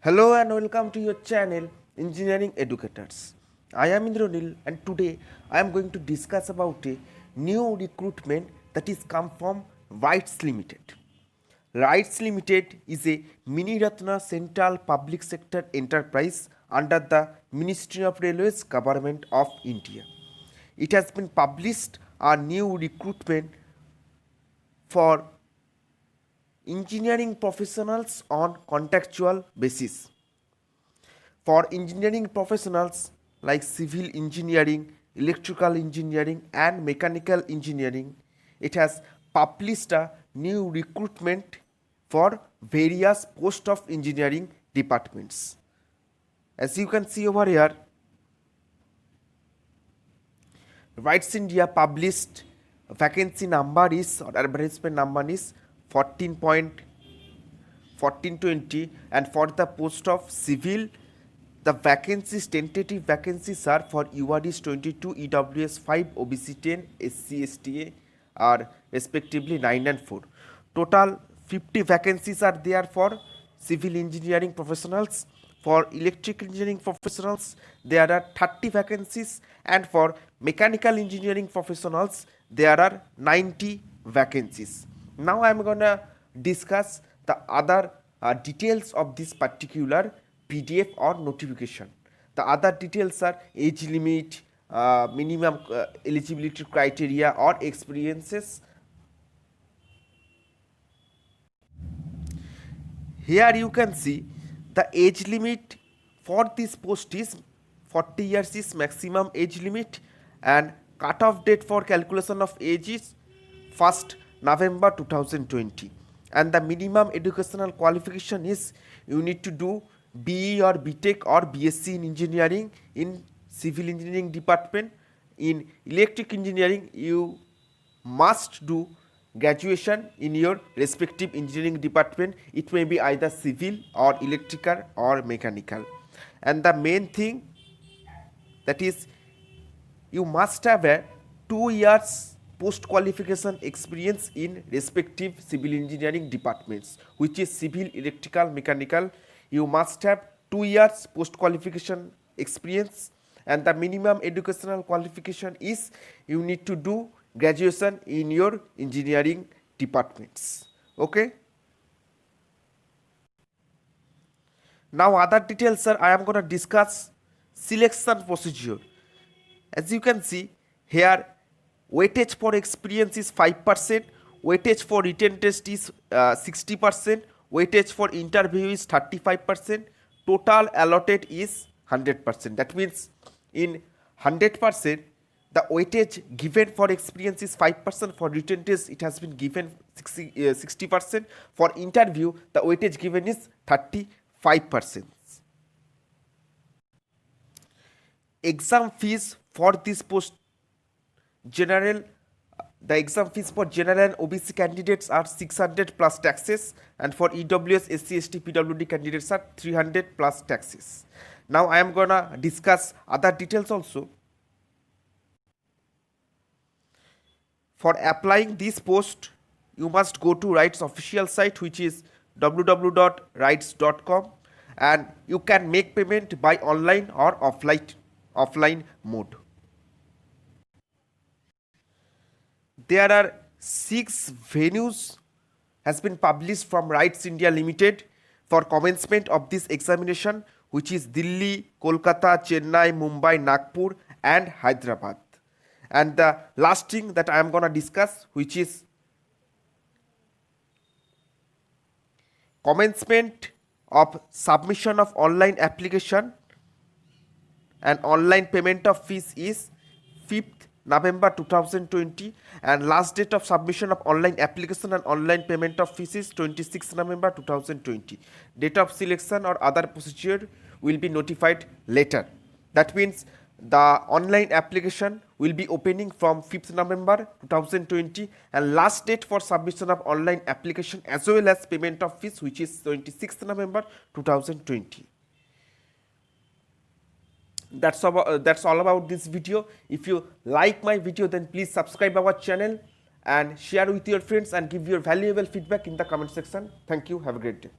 Hello and welcome to your channel Engineering Educators. I am Indranil and today I am going to discuss about a new recruitment that is come from Rights Limited. Rights Limited is a mini Ratna central public sector enterprise under the Ministry of Railways Government of India. It has been published a new recruitment for engineering professionals on contractual basis. For engineering professionals like civil engineering, electrical engineering and mechanical engineering, it has published a new recruitment for various posts of engineering departments. As you can see over here, Rights India published vacancy number is or advertisement number is 14.1420, and for the post of civil the vacancies, tentative vacancies are for URDs 22, EWS 5, OBC 10, SC STA are respectively 9 and 4. Total 50 vacancies are there for civil engineering professionals. For electrical engineering professionals there are 30 vacancies, and for mechanical engineering professionals there are 90 vacancies. Now I am gonna discuss the other details of this particular PDF or notification. The other details are age limit, minimum eligibility criteria or experiences. Here you can see the age limit for this post is 40 years is maximum age limit, and cutoff date for calculation of age is 1st November 2020, and the minimum educational qualification is you need to do BE or BTech or BSc in engineering in civil engineering department. In electric engineering you must do graduation in your respective engineering department. It may be either civil or electrical or mechanical, and the main thing that is you must have a 2 years post qualification experience in respective civil engineering departments, which is civil, electrical, mechanical. You must have 2 years post qualification experience, and the minimum educational qualification is you need to do graduation in your engineering departments. Okay. Now other details, sir, I am going to discuss selection procedure. As you can see here, weightage for experience is 5%, weightage for written test is 60%, weightage for interview is 35%, total allotted is 100%. That means in 100% the weightage given for experience is 5%, for written test it has been given 60%, for interview the weightage given is 35%. Exam fees for this post general, the exam fees for general and OBC candidates are 600 plus taxes, and for EWS, SC, ST, PWD candidates are 300 plus taxes. Now I am gonna discuss other details also. For applying this post, you must go to Rights official site, which is www.rights.com, and you can make payment by online or offline mode. There are 6 venues has been published from Rights India Limited for commencement of this examination, which is Delhi, Kolkata, Chennai, Mumbai, Nagpur and Hyderabad. And the last thing that I am going to discuss, which is commencement of submission of online application and online payment of fees is 5th November 2020, and last date of submission of online application and online payment of fees is 26th November 2020. Date of selection or other procedure will be notified later. That means the online application will be opening from 5th November 2020, and last date for submission of online application as well as payment of fees, which is 26th November 2020. That's all about this video. If you like my video, then please subscribe our channel and share with your friends and give your valuable feedback in the comment section. Thank you. Have a great day.